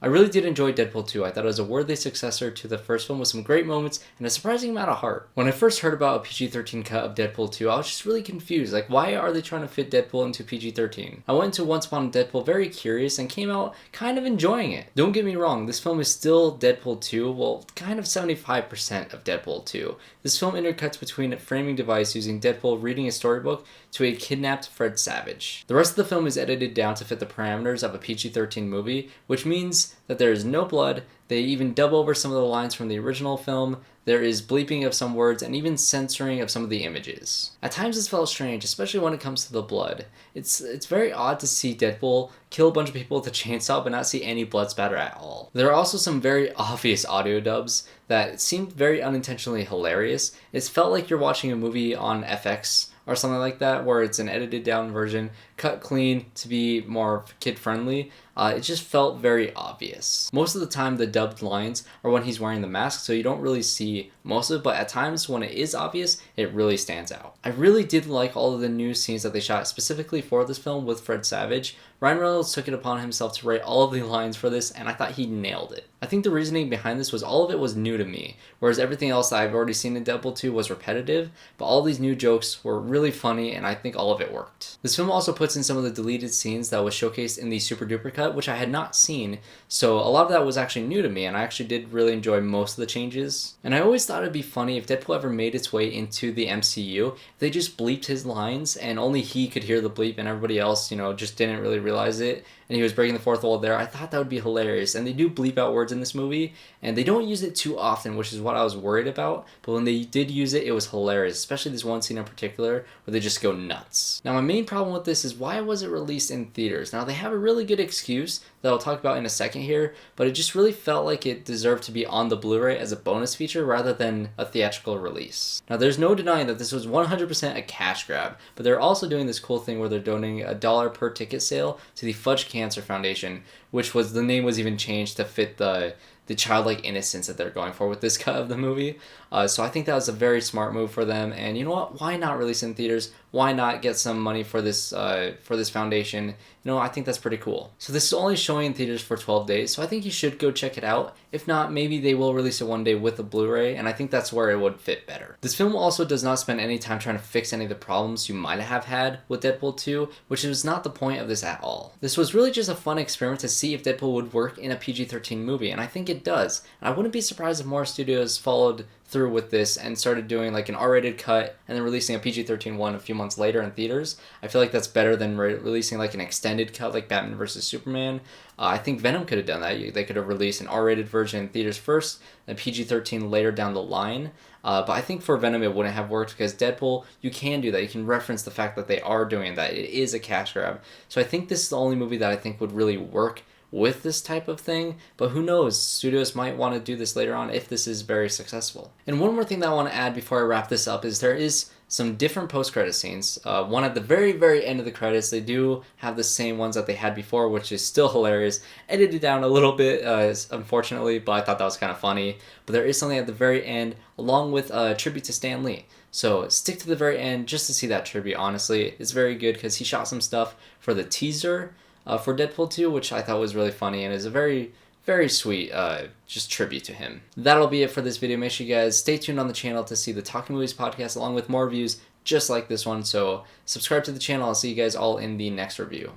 I really did enjoy Deadpool 2. I thought it was a worthy successor to the first film with some great moments and a surprising amount of heart. When I first heard about a PG-13 cut of Deadpool 2, I was just really confused. Like, why are they trying to fit Deadpool into PG-13? I went into Once Upon a Deadpool very curious and came out kind of enjoying it. Don't get me wrong, this film is still Deadpool 2, well, kind of 75% of Deadpool 2. This film intercuts between a framing device using Deadpool reading a storybook to a kidnapped Fred Savage. The rest of the film is edited down to fit the parameters of a PG-13 movie, which means that there is no blood. They even dub over some of the lines from the original film. There is bleeping of some words and even censoring of some of the images. At times this felt strange, especially when it comes to the blood. It's very odd to see Deadpool kill a bunch of people with a chainsaw but not see any blood spatter at all. There are also some very obvious audio dubs that seemed very unintentionally hilarious. It felt like you're watching a movie on FX or something like that, where it's an edited down version, cut clean to be more kid friendly. It just felt very obvious. Most of the time the dubbed lines are when he's wearing the mask, so you don't really see most of it, but at times when it is obvious, it really stands out. I really did like all of the new scenes that they shot specifically for this film with Fred Savage. Ryan Reynolds took it upon himself to write all of the lines for this, and I thought he nailed it. I think the reasoning behind this was all of it was new to me, whereas everything else that I've already seen in Deadpool 2 was repetitive, but all these new jokes were really funny, and I think all of it worked. This film also puts in some of the deleted scenes that was showcased in the Super Duper cut, which I had not seen, so a lot of that was actually new to me, and I actually did really enjoy most of the changes. And I always thought it'd be funny if Deadpool ever made its way into the MCU, if they just bleeped his lines, and only he could hear the bleep, and everybody else, just didn't really realize it, and he was breaking the fourth wall there. I thought that would be hilarious, and they do bleep out words in this movie, and they don't use it too often, which is what I was worried about, but when they did use it, it was hilarious, especially this one scene in particular, where they just go nuts. Now, my main problem with this is why was it released in theaters? Now, they have a really good excuse that I'll talk about in a second here, but it just really felt like it deserved to be on the Blu-ray as a bonus feature rather than a theatrical release. Now, there's no denying that this was 100% a cash grab, but they're also doing this cool thing where they're donating $1 per ticket sale to the Fudge Cancer Foundation, which was, the name was even changed to fit the childlike innocence that they're going for with this cut of the movie. So I think that was a very smart move for them, and you know what? Why not release it in theaters? Why not get some money for this foundation? I think that's pretty cool. So this is only showing in theaters for 12 days, so I think you should go check it out. If not, maybe they will release it one day with a Blu-ray, and I think that's where it would fit better. This film also does not spend any time trying to fix any of the problems you might have had with Deadpool 2, which was not the point of this at all. This was really just a fun experiment to see if Deadpool would work in a PG-13 movie, and I think it does. And I wouldn't be surprised if more studios followed through with this and started doing like an R-rated cut and then releasing a PG-13 one a few months later in theaters. I feel like that's better than releasing like an extended cut like Batman vs. Superman. I think Venom could have done that. They could have released an R-rated version in theaters first and PG-13 later down the line. But I think for Venom it wouldn't have worked because Deadpool, you can do that. You can reference the fact that they are doing that. It is a cash grab. So I think this is the only movie that I think would really work with this type of thing, but who knows, studios might want to do this later on if this is very successful. And one more thing that I want to add before I wrap this up is there is some different post-credit scenes. One at the very, very end of the credits, they do have the same ones that they had before, which is still hilarious. Edited down a little bit, unfortunately, but I thought that was kind of funny. But there is something at the very end, along with a tribute to Stan Lee. So stick to the very end just to see that tribute, honestly. It's very good because he shot some stuff for the teaser for Deadpool 2, which I thought was really funny and is a very, very sweet just tribute to him. That'll be it for this video. Make sure you guys stay tuned on the channel to see the Talking Movies podcast along with more reviews just like this one. So subscribe to the channel. I'll see you guys all in the next review.